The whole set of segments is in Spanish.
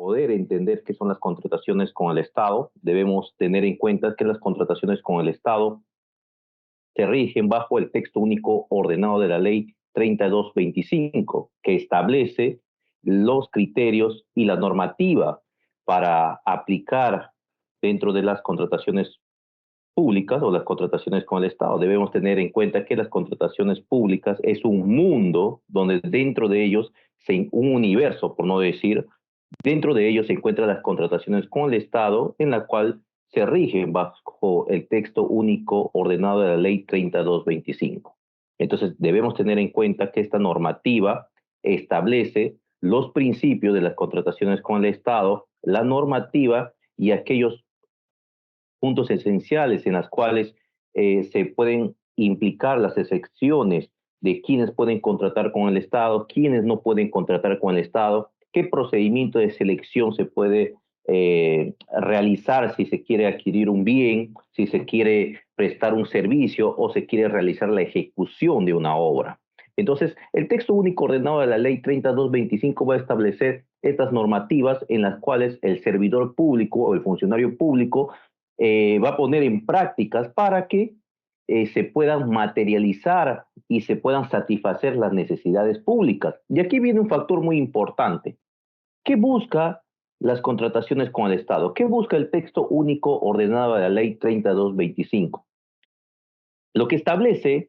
poder entender qué son las contrataciones con el Estado, debemos tener en cuenta que las contrataciones con el Estado se rigen bajo el texto único ordenado de la ley 3225, que establece los criterios y la normativa para aplicar dentro de las contrataciones públicas o las contrataciones con el Estado. Debemos tener en cuenta que las contrataciones públicas es un mundo donde dentro de ellos, un universo, por no decir, dentro de ellos se encuentran las contrataciones con el Estado, en la cual se rigen bajo el texto único ordenado de la ley 3225. Entonces, debemos tener en cuenta que esta normativa establece los principios de las contrataciones con el Estado, la normativa y aquellos puntos esenciales en las cuales se pueden implicar las excepciones de quienes pueden contratar con el Estado, quienes no pueden contratar con el Estado, qué procedimiento de selección se puede realizar si se quiere adquirir un bien, si se quiere prestar un servicio o se quiere realizar la ejecución de una obra. Entonces, el texto único ordenado de la ley 3225 va a establecer estas normativas en las cuales el servidor público o el funcionario público va a poner en prácticas para que se puedan materializar y se puedan satisfacer las necesidades públicas. Y aquí viene un factor muy importante. ¿Qué busca las contrataciones con el Estado? ¿Qué busca el texto único ordenado de la ley 3225? Lo que establece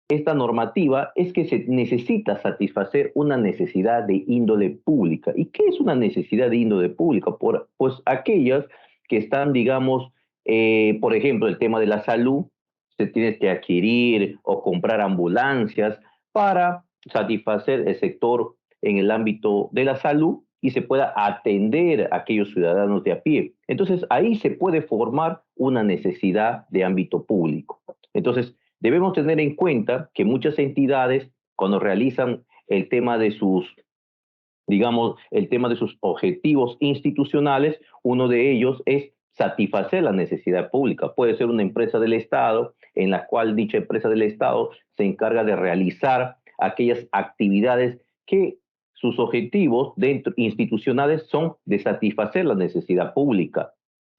esta normativa es que se necesita satisfacer una necesidad de índole pública. ¿Y qué es una necesidad de índole pública? Pues aquellas que están, digamos, por ejemplo, el tema de la salud, se tiene que adquirir o comprar ambulancias para satisfacer el sector en el ámbito de la salud y se pueda atender a aquellos ciudadanos de a pie. Entonces, ahí se puede formar una necesidad de ámbito público. Entonces, debemos tener en cuenta que muchas entidades, cuando realizan el tema de sus, digamos, el tema de sus objetivos institucionales, uno de ellos es satisfacer la necesidad pública. Puede ser una empresa del Estado, en la cual dicha empresa del Estado se encarga de realizar aquellas actividades que sus objetivos dentro, institucionales son de satisfacer la necesidad pública.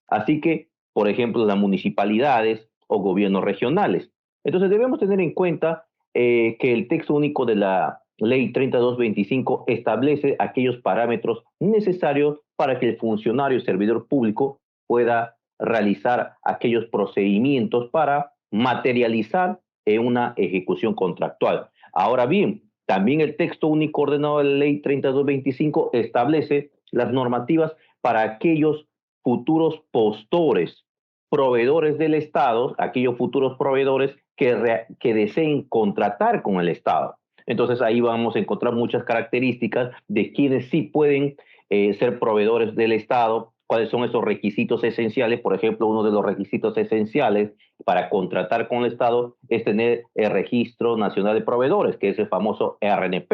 Así que, por ejemplo, las municipalidades o gobiernos regionales. Entonces debemos tener en cuenta que el texto único de la ley 3225 establece aquellos parámetros necesarios para que el funcionario servidor público pueda realizar aquellos procedimientos para materializar en una ejecución contractual. Ahora bien, también el texto único ordenado de la ley 3225 establece las normativas para aquellos futuros postores, proveedores del Estado, aquellos futuros proveedores que deseen contratar con el Estado. Entonces ahí vamos a encontrar muchas características de quienes sí pueden ser proveedores del Estado, cuáles son esos requisitos esenciales. Por ejemplo, uno de los requisitos esenciales para contratar con el Estado es tener el Registro Nacional de Proveedores, que es el famoso RNP,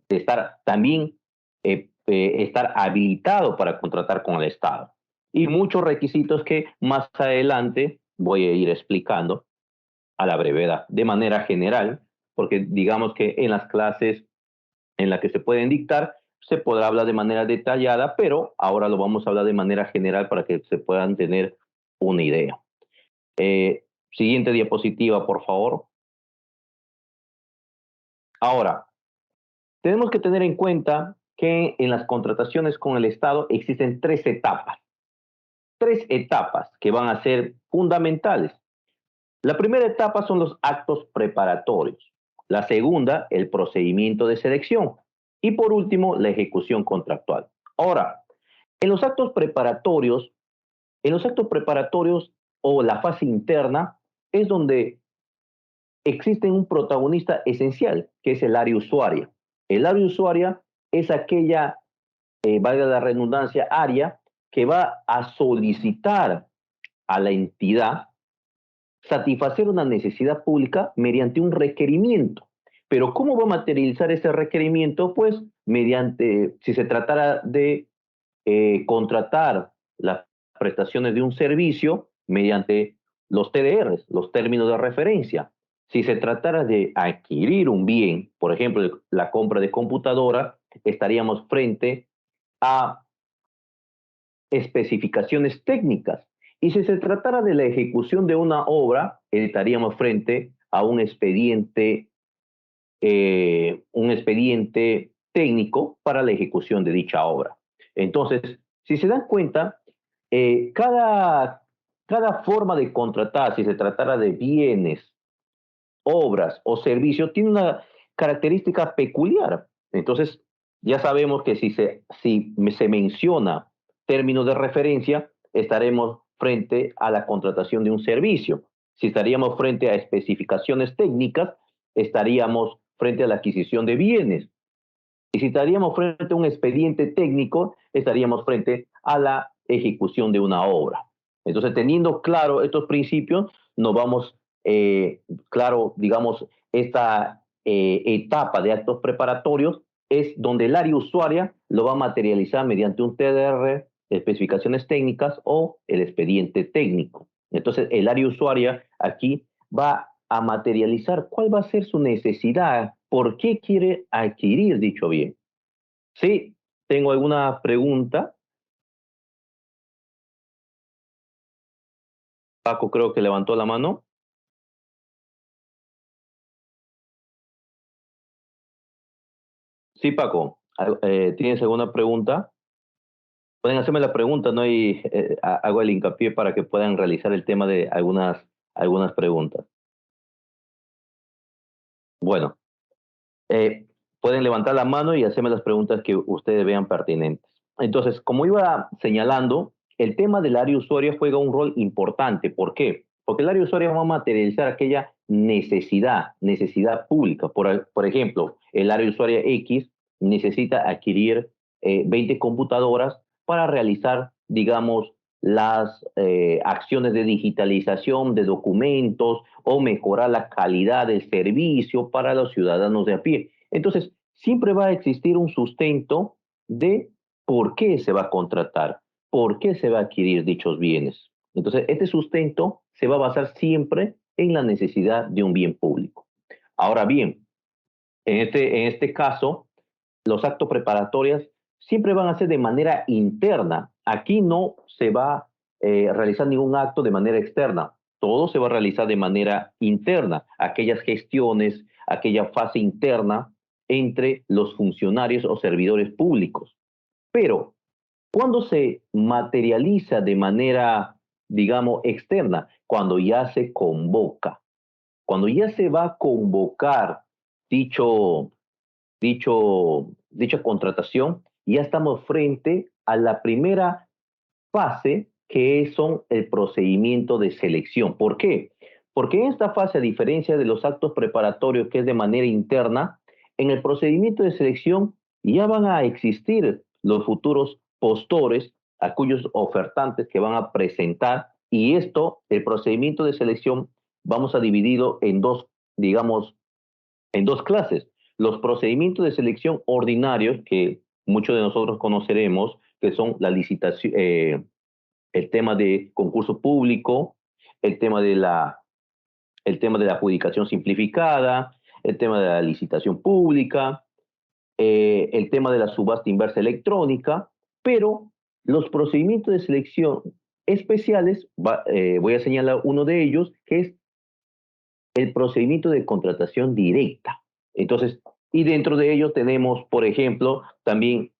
de estar también estar habilitado para contratar con el Estado. Y muchos requisitos que más adelante voy a ir explicando a la brevedad, de manera general, porque digamos que en las clases en las que se pueden dictar, se podrá hablar de manera detallada, pero ahora lo vamos a hablar de manera general para que se puedan tener una idea. Siguiente diapositiva, por favor. Ahora, tenemos que tener en cuenta que en las contrataciones con el Estado existen tres etapas que van a ser fundamentales. La primera etapa son los actos preparatorios. La segunda, el procedimiento de selección. Y por último, la ejecución contractual. Ahora, en los actos preparatorios, o la fase interna es donde existe un protagonista esencial, que es el área usuaria. El área usuaria es aquella, valga la redundancia, área que va a solicitar a la entidad satisfacer una necesidad pública mediante un requerimiento. Pero ¿cómo va a materializar ese requerimiento? Pues mediante, si se tratara de contratar las prestaciones de un servicio mediante los TDRs, los términos de referencia. Si se tratara de adquirir un bien, por ejemplo, la compra de computadora, estaríamos frente a especificaciones técnicas. Y si se tratara de la ejecución de una obra, estaríamos frente a un expediente técnico para la ejecución de dicha obra. Entonces, si se dan cuenta, eh, cada, cada forma de contratar, si se tratara de bienes, obras o servicios, tiene una característica peculiar. Entonces, ya sabemos que si se menciona términos de referencia, estaremos frente a la contratación de un servicio. Si estaríamos frente a especificaciones técnicas, estaríamos frente a la adquisición de bienes. Y si estaríamos frente a un expediente técnico, estaríamos frente a la ejecución de una obra. Entonces, teniendo claro estos principios, nos vamos, claro, digamos, esta etapa de actos preparatorios es donde el área usuaria lo va a materializar mediante un TDR, especificaciones técnicas o el expediente técnico. Entonces, el área usuaria aquí va a materializar cuál va a ser su necesidad, por qué quiere adquirir dicho bien. Sí, tengo alguna pregunta. Paco creo que levantó la mano. Sí, Paco, ¿tienes alguna pregunta? Pueden hacerme la pregunta, ¿no? Y hago el hincapié para que puedan realizar el tema de algunas preguntas. Bueno, eh, pueden levantar la mano y hacerme las preguntas que ustedes vean pertinentes. Entonces, como iba señalando, el tema del área usuaria juega un rol importante. ¿Por qué? Porque el área usuaria va a materializar aquella necesidad pública. Por ejemplo, el área usuaria X necesita adquirir 20 computadoras para realizar, digamos, las acciones de digitalización de documentos o mejorar la calidad del servicio para los ciudadanos de a pie. Entonces, siempre va a existir un sustento de por qué se va a contratar, por qué se va a adquirir dichos bienes. Entonces, este sustento se va a basar siempre en la necesidad de un bien público. Ahora bien, en este caso, los actos preparatorios siempre van a ser de manera interna. Aquí no se va a realizar ningún acto de manera externa. Todo se va a realizar de manera interna. Aquellas gestiones, aquella fase interna entre los funcionarios o servidores públicos. Pero, ¿cuándo se materializa de manera, digamos, externa? Cuando ya se convoca. Cuando ya se va a convocar dicho dicha contratación, ya estamos frente a la primera fase que son el procedimiento de selección. ¿Por qué? Porque en esta fase, a diferencia de los actos preparatorios que es de manera interna, en el procedimiento de selección ya van a existir los futuros postores, aquellos ofertantes que van a presentar y esto, el procedimiento de selección, vamos a dividirlo en dos, digamos, en dos clases. Los procedimientos de selección ordinarios, que muchos de nosotros conoceremos, que son la licitación, el tema de concurso público, el tema de el tema de la adjudicación simplificada, el tema de la licitación pública, el tema de la subasta inversa electrónica, pero los procedimientos de selección especiales, voy a señalar uno de ellos, que es el procedimiento de contratación directa. Entonces, y dentro de ellos tenemos, por ejemplo, también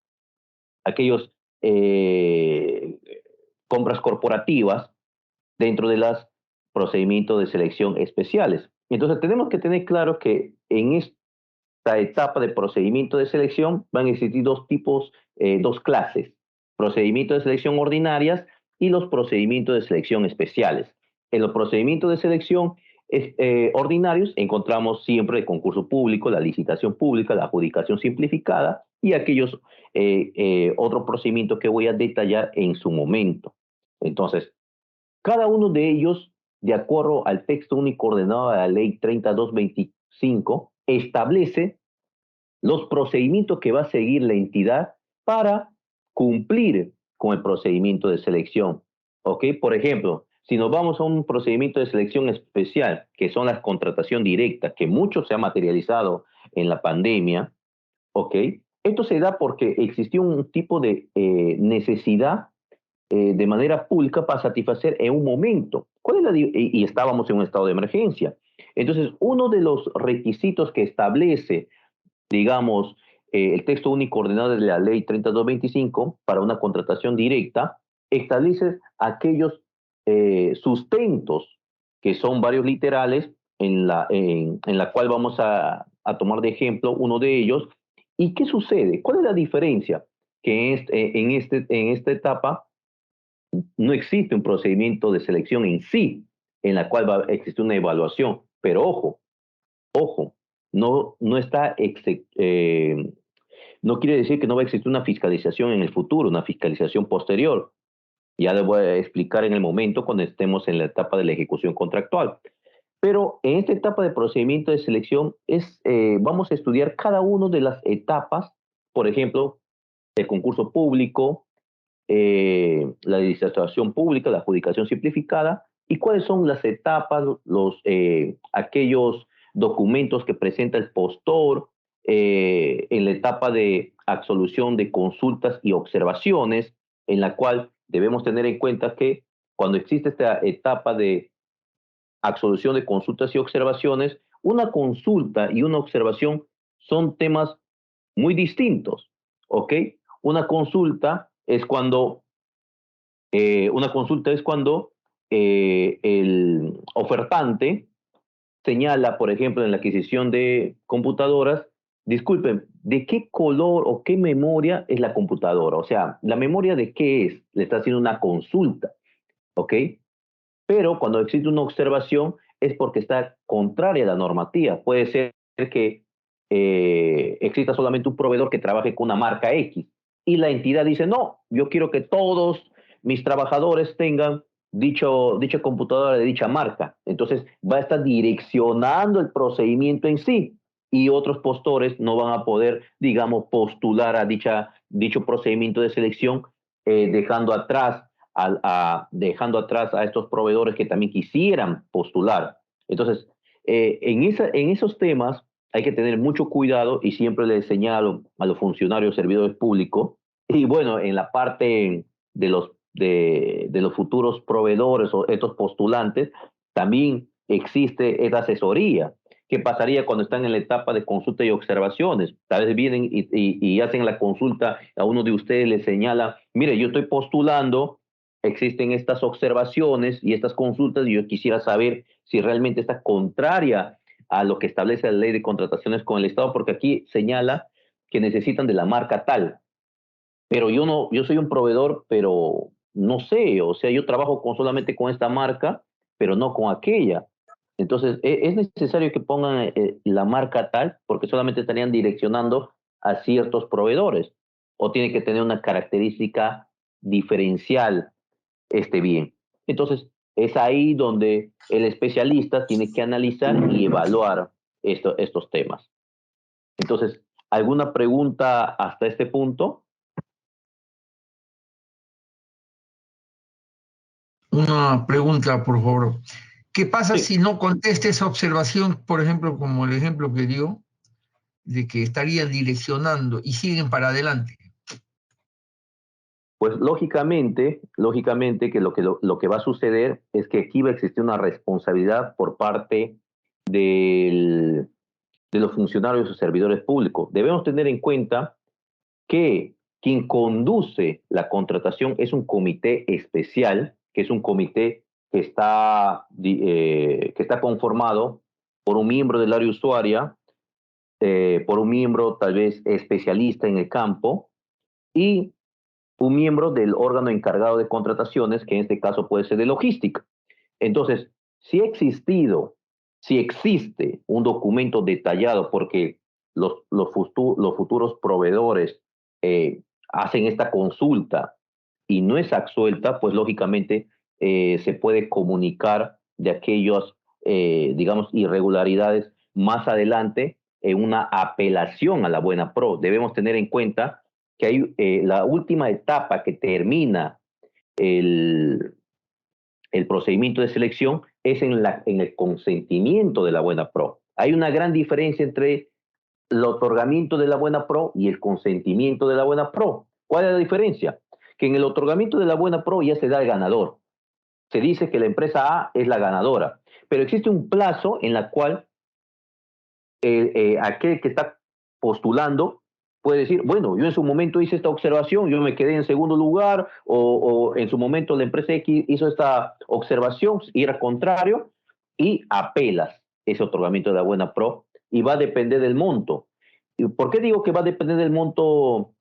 aquellos compras corporativas dentro de los procedimientos de selección especiales. Entonces, tenemos que tener claro que en esta etapa de procedimiento de selección van a existir dos tipos, dos clases, procedimientos de selección ordinarias y los procedimientos de selección especiales. En los procedimientos de selección ordinarios encontramos siempre el concurso público, la licitación pública, la adjudicación simplificada y aquellos otros procedimientos que voy a detallar en su momento. Entonces, cada uno de ellos, de acuerdo al texto único ordenado de la ley 3225, establece los procedimientos que va a seguir la entidad para cumplir con el procedimiento de selección. ¿Ok? Por ejemplo, si nos vamos a un procedimiento de selección especial, que son las contratación directa, que mucho se ha materializado en la pandemia, ¿ok? Esto se da porque existió un tipo de necesidad de manera pública para satisfacer en un momento. ¿Cuál es y estábamos en un estado de emergencia. Entonces, uno de los requisitos que establece, digamos, el texto único ordenado de la ley 3225 para una contratación directa, establece aquellos sustentos, que son varios literales, en la cual vamos a tomar de ejemplo uno de ellos. ¿Y qué sucede? ¿Cuál es la diferencia? Que en esta etapa no existe un procedimiento de selección en sí, en la cual va a existir una evaluación, pero ojo, no está, no quiere decir que no va a existir una fiscalización en el futuro, una fiscalización posterior. Ya les voy a explicar en el momento cuando estemos en la etapa de la ejecución contractual. Pero en esta etapa de procedimiento de selección vamos a estudiar cada una de las etapas, por ejemplo, el concurso público, la licitación pública, la adjudicación simplificada, y cuáles son las etapas, aquellos documentos que presenta el postor en la etapa de absolución de consultas y observaciones, en la cual debemos tener en cuenta que cuando existe esta etapa de absolución de consultas y observaciones, una consulta y una observación son temas muy distintos, ¿ok? Una consulta es cuando el ofertante señala, por ejemplo, en la adquisición de computadoras, disculpen, ¿de qué color o qué memoria es la computadora? O sea, ¿la memoria de qué es? Le está haciendo una consulta, ¿ok? Pero cuando existe una observación es porque está contraria a la normativa. Puede ser que exista solamente un proveedor que trabaje con una marca X y la entidad dice, no, yo quiero que todos mis trabajadores tengan dicha computadora de dicha marca. Entonces va a estar direccionando el procedimiento en sí y otros postores no van a poder, digamos, postular a dicho procedimiento de selección, dejando atrás a estos proveedores que también quisieran postular. Entonces, en esos temas hay que tener mucho cuidado y siempre les señalo a los funcionarios, servidores públicos, y bueno, en la parte de los futuros proveedores o estos postulantes, también existe esa asesoría. ¿Qué pasaría cuando están en la etapa de consulta y observaciones? Tal vez vienen y hacen la consulta, a uno de ustedes les señala, mire, yo estoy postulando, existen estas observaciones y estas consultas y yo quisiera saber si realmente está contraria a lo que establece la ley de contrataciones con el Estado, porque aquí señala que necesitan de la marca tal, pero yo no, yo soy un proveedor, pero no sé, o sea, yo trabajo solamente con esta marca, pero no con aquella. Entonces, es necesario que pongan la marca tal, porque solamente estarían direccionando a ciertos proveedores, o tiene que tener una característica diferencial este bien. Entonces, es ahí donde el especialista tiene que analizar y evaluar estos temas. Entonces, ¿alguna pregunta hasta este punto? Una pregunta, por favor. ¿Qué pasa Sí. si no contesta esa observación, por ejemplo, como el ejemplo que dio, de que estarían direccionando y siguen para adelante? Pues lógicamente que lo que va a suceder es que aquí va a existir una responsabilidad por parte del, de los funcionarios o servidores públicos. Debemos tener en cuenta que quien conduce la contratación es un comité especial, que es un comité que está conformado por un miembro del área usuaria, por un miembro tal vez especialista en el campo y un miembro del órgano encargado de contrataciones, que en este caso puede ser de logística. Entonces, si existe un documento detallado porque los futuros proveedores hacen esta consulta y no es absuelta, pues lógicamente se puede comunicar de aquellas, digamos, irregularidades más adelante en una apelación a la buena pro. Debemos tener en cuenta que hay la última etapa que termina el, el procedimiento de selección es en el consentimiento de la buena pro. Hay una gran diferencia entre el otorgamiento de la buena pro y el consentimiento de la buena pro. ¿Cuál es la diferencia? Que en el otorgamiento de la buena pro ya se da el ganador. Se dice que la empresa A es la ganadora, pero existe un plazo en la cual aquel que está postulando puede decir, bueno, yo en su momento hice esta observación, yo me quedé en segundo lugar, o en su momento la empresa X hizo esta observación y era contrario, y apelas ese otorgamiento de la buena pro, y va a depender del monto. ¿Y por qué digo que va a depender del monto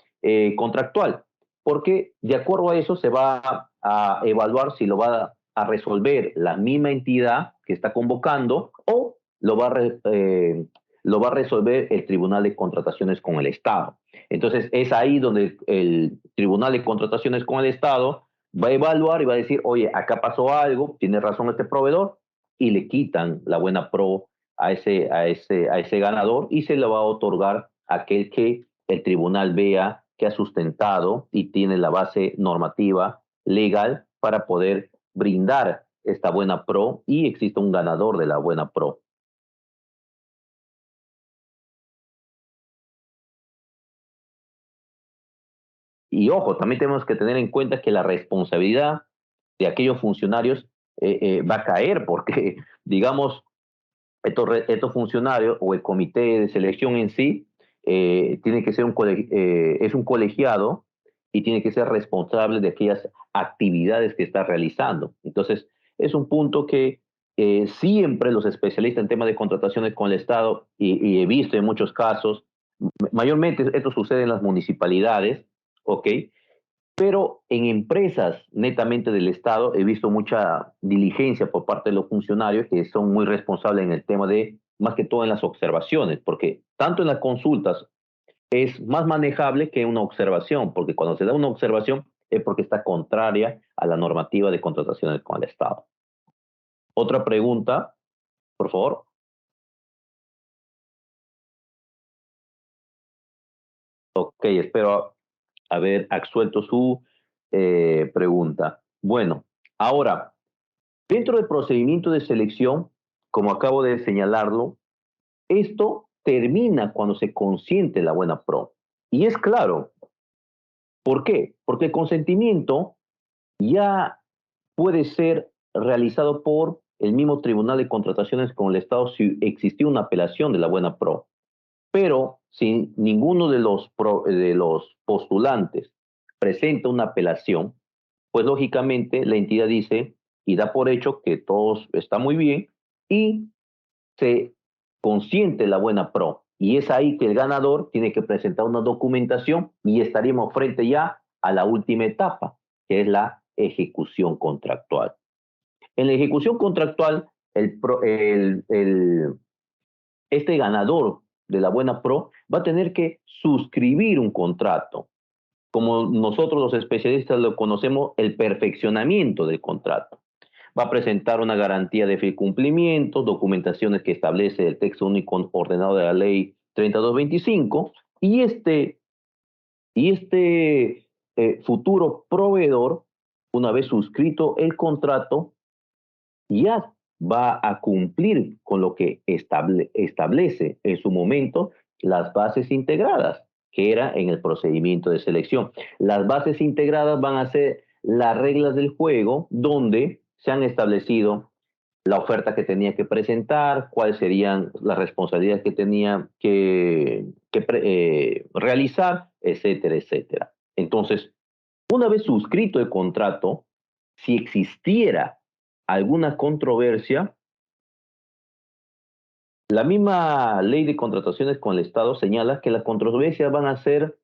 contractual? Porque de acuerdo a eso se va a evaluar si lo va a resolver la misma entidad que está convocando o lo va a resolver el Tribunal de Contrataciones con el Estado. Entonces, es ahí donde el Tribunal de Contrataciones con el Estado va a evaluar y va a decir, oye, acá pasó algo, tiene razón este proveedor, y le quitan la buena pro a ese ganador y se le va a otorgar a aquel que el tribunal vea que ha sustentado y tiene la base normativa legal para poder brindar esta buena pro y existe un ganador de la buena pro. Y ojo, también tenemos que tener en cuenta que la responsabilidad de aquellos funcionarios va a caer porque, digamos, estos funcionarios o el comité de selección en sí tiene que ser es un colegiado y tiene que ser responsable de aquellas actividades que está realizando. Entonces, es un punto que siempre los especialistas en temas de contrataciones con el Estado, y he visto en muchos casos, mayormente esto sucede en las municipalidades, ¿ok? Pero en empresas netamente del Estado he visto mucha diligencia por parte de los funcionarios que son muy responsables en el tema de, más que todo en las observaciones, porque tanto en las consultas es más manejable que una observación, porque cuando se da una observación es porque está contraria a la normativa de contrataciones con el Estado. Otra pregunta, por favor. Ok, espero haber absuelto su pregunta. Bueno, ahora, dentro del procedimiento de selección, como acabo de señalarlo, esto termina cuando se consiente la buena pro. Y es claro, ¿por qué? Porque el consentimiento ya puede ser realizado por el mismo Tribunal de Contrataciones con el Estado si existió una apelación de la buena pro. Pero si ninguno de los postulantes presenta una apelación, pues lógicamente la entidad dice y da por hecho que todo está muy bien y se consiente la buena pro. Y es ahí que el ganador tiene que presentar una documentación y estaríamos frente ya a la última etapa, que es la ejecución contractual. En la ejecución contractual, este ganador de la buena pro va a tener que suscribir un contrato, como nosotros los especialistas lo conocemos, el perfeccionamiento del contrato. Va a presentar una garantía de cumplimiento, documentaciones que establece el texto único ordenado de la ley 3225, y este futuro proveedor, una vez suscrito el contrato, ya va a cumplir con lo que establece en su momento las bases integradas, que era en el procedimiento de selección. Las bases integradas van a ser las reglas del juego donde se han establecido la oferta que tenía que presentar, cuáles serían las responsabilidades que tenía que realizar, etcétera, etcétera. Entonces, una vez suscrito el contrato, si existiera alguna controversia, la misma ley de contrataciones con el Estado señala que las controversias van a ser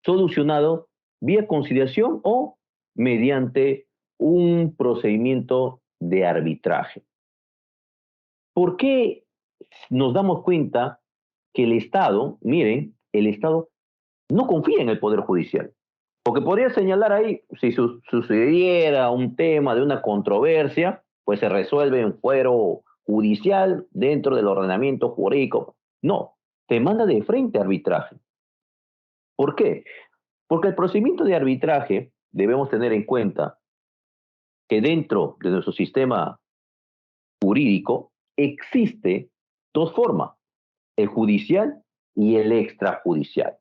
solucionadas vía conciliación o mediante un procedimiento de arbitraje. ¿Por qué nos damos cuenta que el Estado, miren, el Estado no confía en el Poder Judicial? Porque podría señalar ahí, si sucediera un tema de una controversia, pues se resuelve en fuero judicial dentro del ordenamiento jurídico. No, te manda de frente a arbitraje. ¿Por qué? Porque el procedimiento de arbitraje debemos tener en cuenta que dentro de nuestro sistema jurídico existe dos formas. el judicial y el extrajudicial.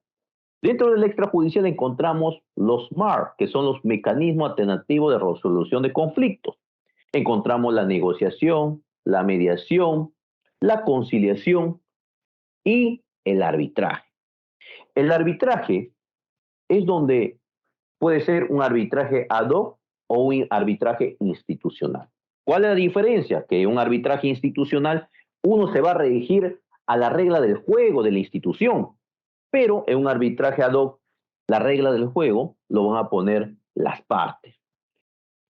Dentro del extrajudicial encontramos los MAR, que son los mecanismos alternativos de resolución de conflictos. Encontramos la negociación, la mediación, la conciliación y el arbitraje. El arbitraje es donde puede ser un arbitraje ad hoc o un arbitraje institucional. ¿Cuál es la diferencia? Que en un arbitraje institucional uno se va a regir a la regla del juego de la institución, pero en un arbitraje ad hoc la regla del juego lo van a poner las partes.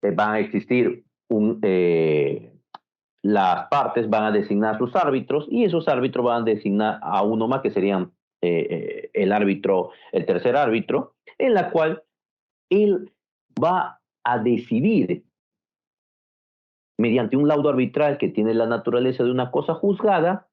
Van a existir las partes van a designar sus árbitros y esos árbitros van a designar a uno más que serían el árbitro, el tercer árbitro, en la cual él va a decidir mediante un laudo arbitral que tiene la naturaleza de una cosa juzgada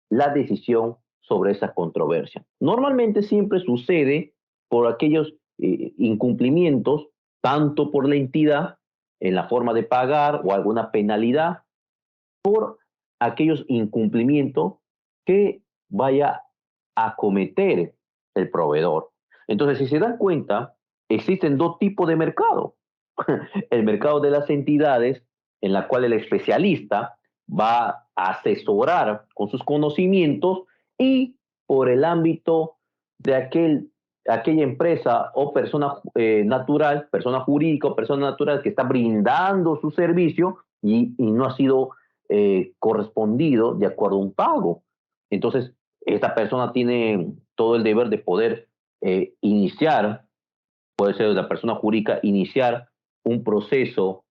la decisión sobre esa controversia. Normalmente siempre sucede por aquellos incumplimientos, tanto por la entidad en la forma de pagar o alguna penalidad, por aquellos incumplimientos que vaya a cometer el proveedor. Entonces, si se dan cuenta, existen dos tipos de mercado. El mercado de las entidades, en la cual el especialista va a asesorar con sus conocimientos, y por el ámbito de aquella empresa o persona natural, persona jurídica o persona natural que está brindando su servicio y no ha sido correspondido de acuerdo a un pago. Entonces, esta persona tiene todo el deber de poder iniciar, puede ser la persona jurídica, iniciar un proceso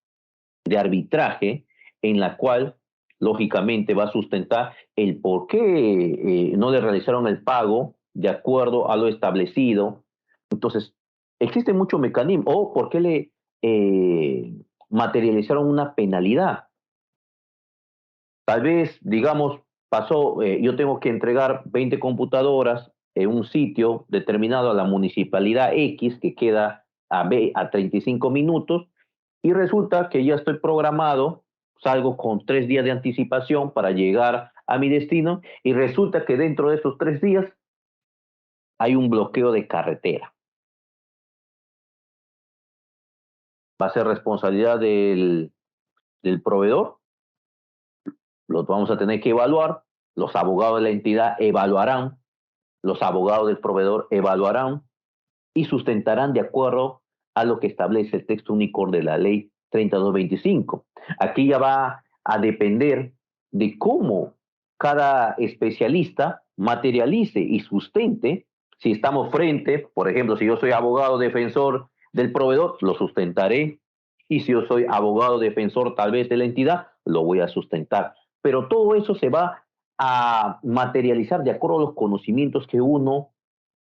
de arbitraje en la cual lógicamente va a sustentar el por qué no le realizaron el pago de acuerdo a lo establecido. Entonces, existe mucho mecanismo, o por qué le materializaron una penalidad. Tal vez, digamos, pasó, yo tengo que entregar 20 computadoras en un sitio determinado a la municipalidad X que queda a 35 minutos, y resulta que ya estoy programado, salgo con 3 días de anticipación para llegar a mi destino, y resulta que dentro de esos 3 días hay un bloqueo de carretera. ¿Va a ser responsabilidad del proveedor? Los vamos a tener que evaluar, los abogados de la entidad evaluarán, los abogados del proveedor evaluarán y sustentarán de acuerdo a lo que establece el texto único de la ley 3225. Aquí ya va a depender de cómo cada especialista materialice y sustente. Si estamos frente, por ejemplo, si yo soy abogado defensor del proveedor, lo sustentaré. Y si yo soy abogado defensor tal vez de la entidad, lo voy a sustentar. Pero todo eso se va a materializar de acuerdo a los conocimientos que uno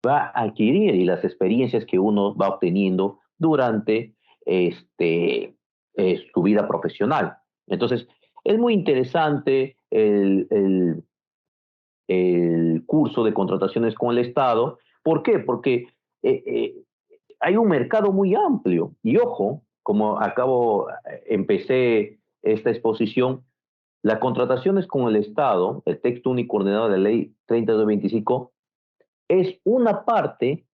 va a adquirir y las experiencias que uno va obteniendo durante su vida profesional. Entonces, es muy interesante el curso de contrataciones con el Estado. ¿Por qué? Porque hay un mercado muy amplio. Y ojo, como empecé esta exposición, las contrataciones con el Estado, el texto único ordenado de la ley 3225, es una parte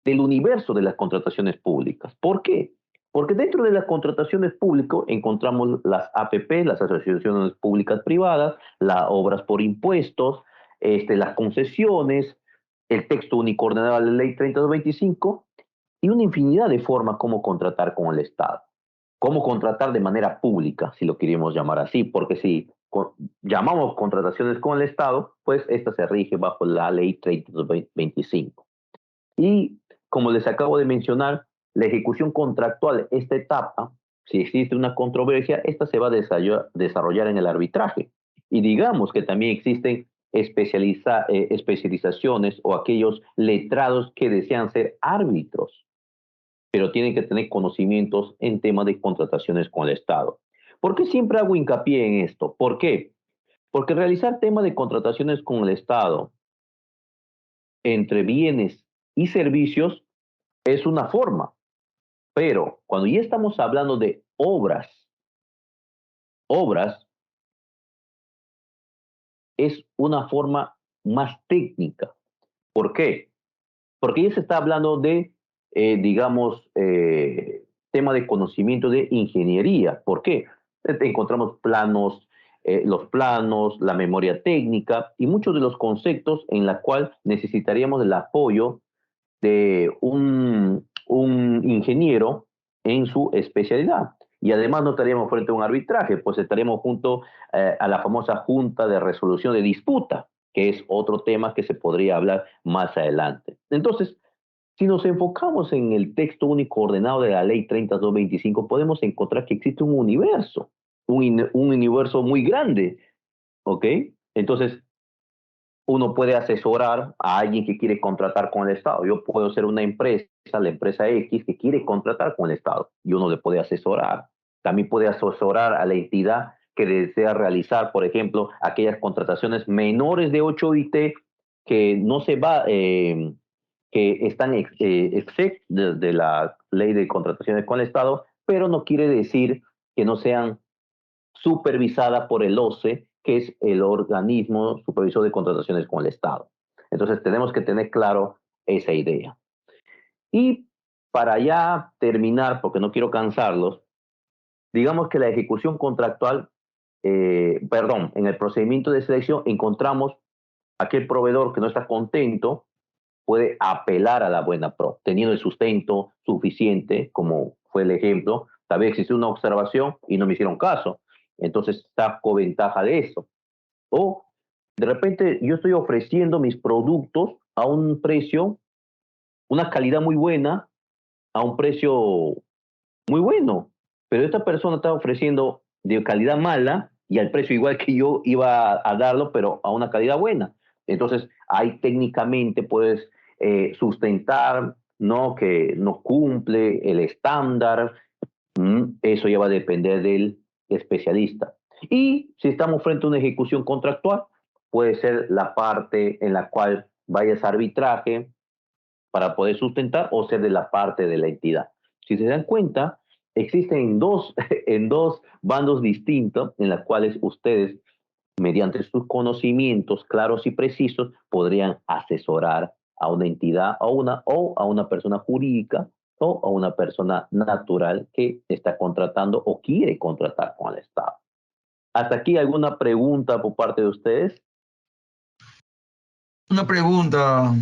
del universo de las contrataciones públicas. ¿Por qué? Porque dentro de las contrataciones públicas encontramos las APP, las asociaciones públicas privadas, las obras por impuestos, las concesiones, el texto único ordenado de la ley 3225 y una infinidad de formas como contratar con el Estado. Cómo contratar de manera pública, si lo queremos llamar así, porque si llamamos contrataciones con el Estado, pues esta se rige bajo la ley 3225. Y como les acabo de mencionar, la ejecución contractual, esta etapa, si existe una controversia, esta se va a desarrollar en el arbitraje. Y digamos que también existen especializaciones o aquellos letrados que desean ser árbitros, pero tienen que tener conocimientos en temas de contrataciones con el Estado. ¿Por qué siempre hago hincapié en esto? ¿Por qué? Porque realizar temas de contrataciones con el Estado entre bienes y servicios es una forma, pero cuando ya estamos hablando de obras es una forma más técnica. ¿Por qué? Porque ya se está hablando de, digamos, tema de conocimiento de ingeniería. ¿Por qué? Encontramos planos, los planos, la memoria técnica y muchos de los conceptos en la cual necesitaríamos el apoyo de un ingeniero en su especialidad. Y además no estaríamos frente a un arbitraje, pues estaríamos junto a la famosa Junta de Resolución de Disputa, que es otro tema que se podría hablar más adelante. Entonces, si nos enfocamos en el texto único ordenado de la Ley 3225, podemos encontrar que existe un universo, un universo muy grande, ¿ok? Entonces, uno puede asesorar a alguien que quiere contratar con el Estado. Yo puedo ser una empresa, la empresa X, que quiere contratar con el Estado y uno le puede asesorar. También puede asesorar a la entidad que desea realizar, por ejemplo, aquellas contrataciones menores de 8 IT que no se va, que están exec de la ley de contrataciones con el Estado, pero no quiere decir que no sean supervisada por el OCE, que es el organismo supervisor de contrataciones con el Estado. Entonces tenemos que tener claro esa idea. Y para ya terminar, porque no quiero cansarlos, digamos que la ejecución contractual, perdón, en el procedimiento de selección encontramos aquel proveedor que no está contento, puede apelar a la buena pro, teniendo el sustento suficiente, como fue el ejemplo. Tal vez existió una observación y no me hicieron caso. Entonces saco ventaja de eso. O de repente yo estoy ofreciendo mis productos a un precio, una calidad muy buena, a un precio muy bueno, pero esta persona está ofreciendo de calidad mala y al precio igual que yo iba a darlo, pero a una calidad buena. Entonces, ahí técnicamente puedes sustentar, ¿no? Que no cumple el estándar. Eso ya va a depender del especialista. Y si estamos frente a una ejecución contractual, puede ser la parte en la cual vayas a arbitraje para poder sustentar o ser de la parte de la entidad. Si se dan cuenta, existen dos, en dos bandos distintos en los cuales ustedes, mediante sus conocimientos claros y precisos, podrían asesorar a una entidad o a una persona jurídica o a una persona natural que está contratando o quiere contratar con el Estado. ¿Hasta aquí alguna pregunta por parte de ustedes? Una pregunta.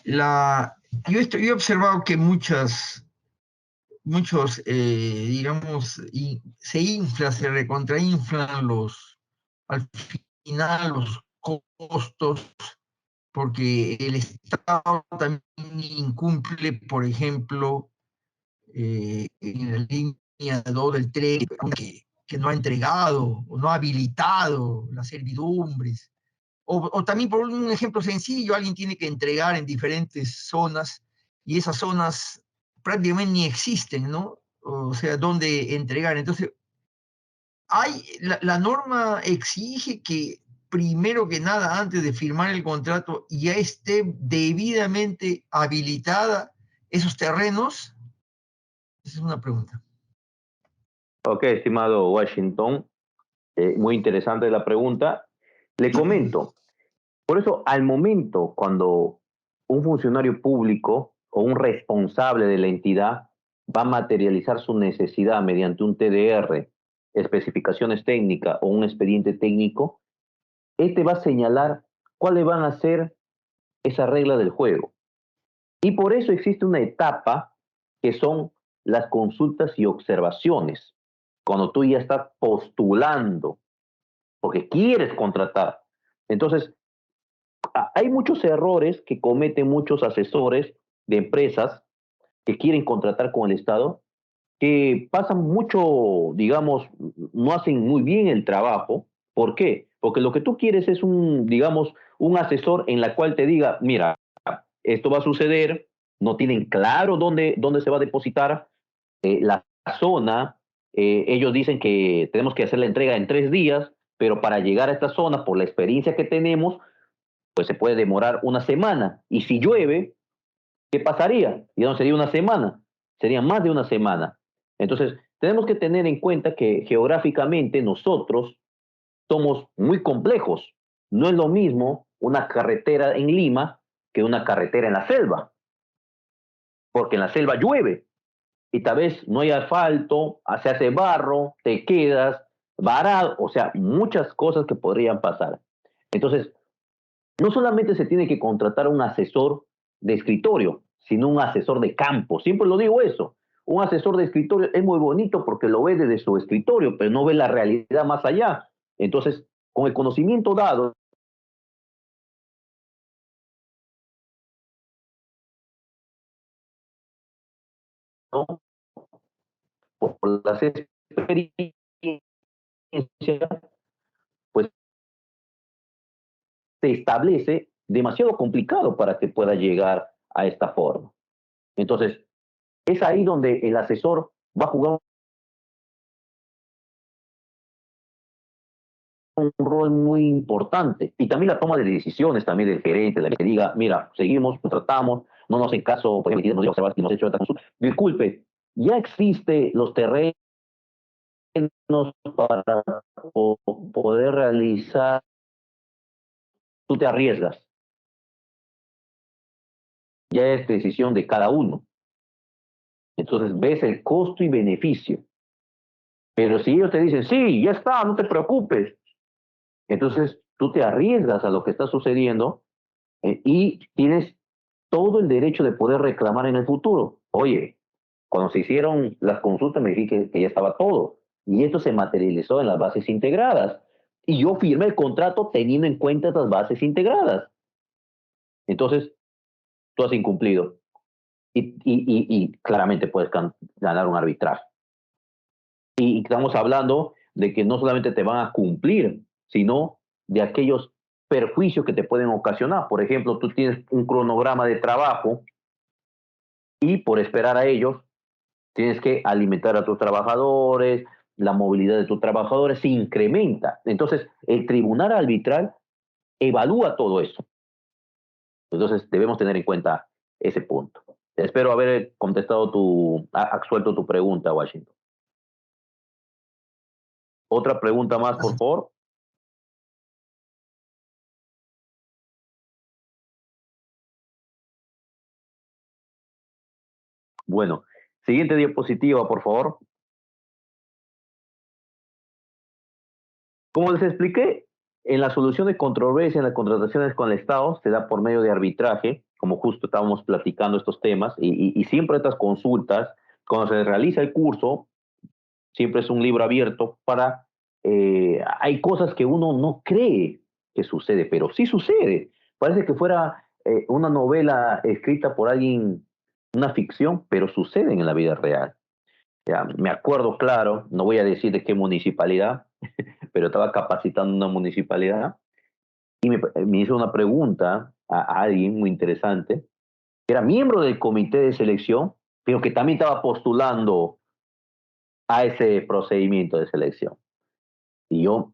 Yo he observado que muchos, digamos, se recontrainflan al final los costos, porque el Estado también incumple, por ejemplo, en la línea 2 del tren, que no ha entregado o no ha habilitado las servidumbres. O también, por un ejemplo sencillo, alguien tiene que entregar en diferentes zonas y esas zonas prácticamente ni existen, ¿no? O sea, dónde entregar. Entonces, la norma exige que primero que nada, antes de firmar el contrato, ya esté debidamente habilitada esos terrenos. Esa es una pregunta. Ok, estimado Washington, muy interesante la pregunta. Le comento, por eso al momento cuando un funcionario público o un responsable de la entidad va a materializar su necesidad mediante un TDR, especificaciones técnicas o un expediente técnico, este va a señalar cuáles van a ser esas reglas del juego. Y por eso existe una etapa que son las consultas y observaciones. Cuando tú ya estás postulando, porque quieres contratar. Entonces, hay muchos errores que cometen muchos asesores de empresas que quieren contratar con el Estado, que pasan mucho, digamos, no hacen muy bien el trabajo. ¿Por qué? Porque lo que tú quieres es un, digamos, un asesor en la cual te diga, mira, esto va a suceder, no tienen claro dónde se va a depositar la zona. Ellos dicen que tenemos que hacer la entrega en 3 días, pero para llegar a esta zona, por la experiencia que tenemos, pues se puede demorar una semana. Y si llueve, ¿qué pasaría? Ya no sería una semana, sería más de una semana. Entonces, tenemos que tener en cuenta que geográficamente nosotros somos muy complejos. No es lo mismo una carretera en Lima que una carretera en la selva, porque en la selva llueve y tal vez no hay asfalto, se hace barro, te quedas varado, o sea, muchas cosas que podrían pasar. Entonces, no solamente se tiene que contratar un asesor de escritorio, sino un asesor de campo. Siempre lo digo eso. Un asesor de escritorio es muy bonito porque lo ve desde su escritorio, pero no ve la realidad más allá. Entonces, con el conocimiento dado, ¿no? Por las experiencias, pues se establece demasiado complicado para que pueda llegar a esta forma. Entonces, es ahí donde el asesor va a jugar un rol muy importante. Y también la toma de decisiones también del gerente, la que diga, mira, seguimos, tratamos, no nos hacen caso, por ejemplo, nos hemos hecho esta consulta. Disculpe, ya existe los terrenos para poder realizar, tú te arriesgas, ya es decisión de cada uno. Entonces ves el costo y beneficio. Pero si ellos te dicen, sí, ya está, no te preocupes, entonces tú te arriesgas a lo que está sucediendo y tienes todo el derecho de poder reclamar en el futuro. Oye, cuando se hicieron las consultas me dije que ya estaba todo y esto se materializó en las bases integradas. Y yo firmé el contrato teniendo en cuenta esas bases integradas. Entonces, tú has incumplido y claramente puedes ganar un arbitraje. Y estamos hablando de que no solamente te van a cumplir, sino de aquellos perjuicios que te pueden ocasionar. Por ejemplo, tú tienes un cronograma de trabajo y por esperar a ellos tienes que alimentar a tus trabajadores, la movilidad de tus trabajadores se incrementa. Entonces, el tribunal arbitral evalúa todo eso. Entonces, debemos tener en cuenta ese punto. Espero haber contestado absuelto tu pregunta, Washington. Otra pregunta más, por favor. Bueno, siguiente diapositiva, por favor. Como les expliqué, en la solución de controversia en las contrataciones con el Estado se da por medio de arbitraje, como justo estábamos platicando estos temas, y siempre estas consultas, cuando se realiza el curso, siempre es un libro abierto para... hay cosas que uno no cree que sucede, pero sí sucede. Parece que fuera una novela escrita por alguien, una ficción, pero suceden en la vida real. Ya, me acuerdo claro, no voy a decir de qué municipalidad, pero estaba capacitando una municipalidad y me hizo una pregunta a alguien muy interesante, que era miembro del comité de selección, pero que también estaba postulando a ese procedimiento de selección. Y yo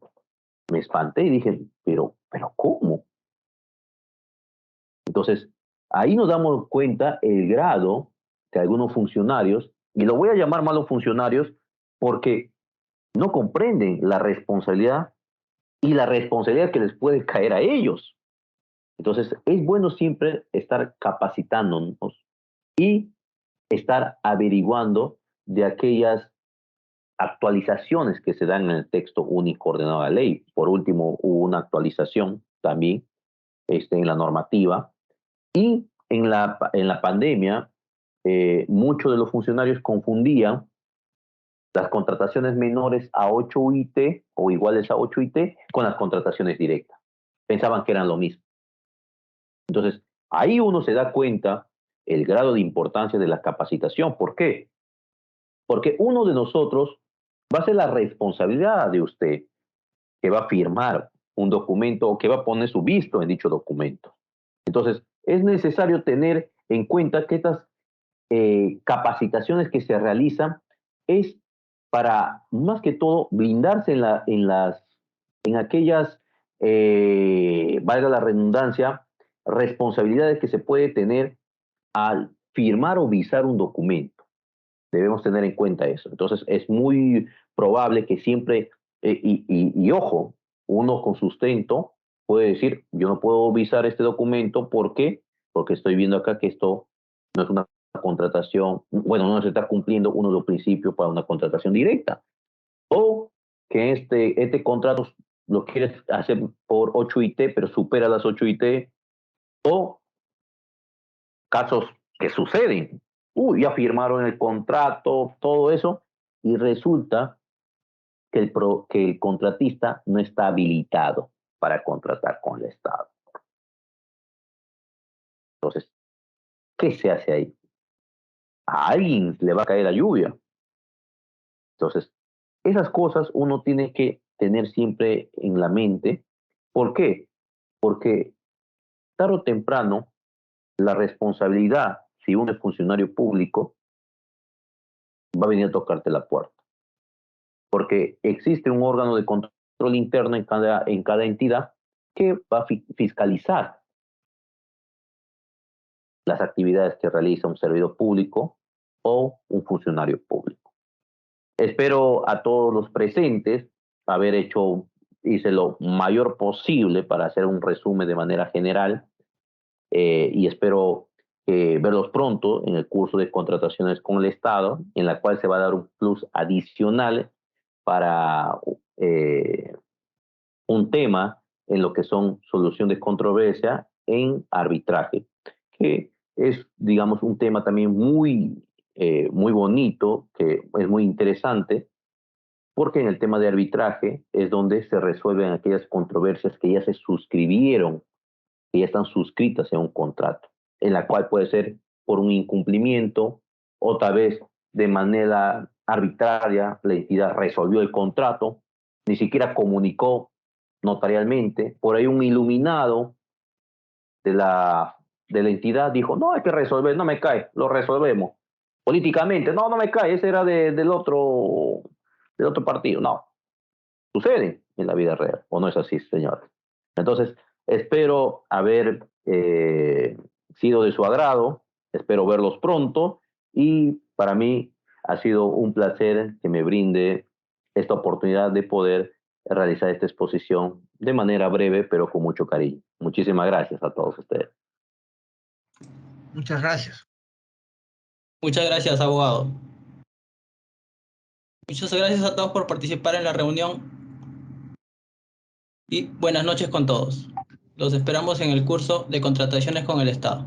me espanté y dije, pero ¿cómo? Entonces, ahí nos damos cuenta el grado que algunos funcionarios, y lo voy a llamar malos funcionarios porque no comprenden la responsabilidad y la responsabilidad que les puede caer a ellos. Entonces, es bueno siempre estar capacitándonos y estar averiguando de aquellas actualizaciones que se dan en el texto único ordenado de la ley. Por último, hubo una actualización también en la normativa y en la pandemia muchos de los funcionarios confundían las contrataciones menores a 8 UIT o iguales a 8 UIT con las contrataciones directas. Pensaban que eran lo mismo. Entonces, ahí uno se da cuenta el grado de importancia de la capacitación. ¿Por qué? Porque uno de nosotros va a ser la responsabilidad de usted que va a firmar un documento o que va a poner su visto en dicho documento. Entonces, es necesario tener en cuenta que estas capacitaciones que se realizan es para, más que todo, blindarse en aquellas, valga la redundancia, responsabilidades que se puede tener al firmar o visar un documento. Debemos tener en cuenta eso. Entonces, es muy probable que siempre, ojo, uno con sustento puede decir, yo no puedo visar este documento, ¿por qué? Porque estoy viendo acá que esto no es una contratación, bueno, no se está cumpliendo uno de los principios para una contratación directa. O que este contrato lo quieres hacer por 8 IT, pero supera las 8 IT, o casos que suceden. Uy, ya firmaron el contrato, todo eso, y resulta que el contratista no está habilitado para contratar con el Estado. Entonces, ¿qué se hace ahí? A alguien le va a caer la lluvia. Entonces, esas cosas uno tiene que tener siempre en la mente. ¿Por qué? Porque tarde o temprano la responsabilidad, si uno es funcionario público, va a venir a tocarte la puerta. Porque existe un órgano de control interno en cada entidad que va a fiscalizar las actividades que realiza un servidor público o un funcionario público. Espero a todos los presentes haber hice lo mayor posible para hacer un resumen de manera general, y espero verlos pronto en el curso de contrataciones con el Estado, en la cual se va a dar un plus adicional para un tema en lo que son solución de controversia en arbitraje, que es, digamos, un tema también muy bonito, que es muy interesante, porque en el tema de arbitraje es donde se resuelven aquellas controversias que ya se suscribieron, que ya están suscritas en un contrato, en la cual puede ser por un incumplimiento, o tal vez de manera arbitraria la entidad resolvió el contrato, ni siquiera comunicó notarialmente, por ahí un iluminado de la entidad dijo, no, hay que resolver, no me cae, lo resolvemos. Políticamente, no, no me cae, ese era del otro partido, no. Sucede en la vida real, ¿o no es así, señores? Entonces, espero haber sido de su agrado, espero verlos pronto, y para mí ha sido un placer que me brinde esta oportunidad de poder realizar esta exposición de manera breve, pero con mucho cariño. Muchísimas gracias a todos ustedes. Muchas gracias. Muchas gracias, abogado. Muchas gracias a todos por participar en la reunión y buenas noches con todos. Los esperamos en el curso de contrataciones con el Estado.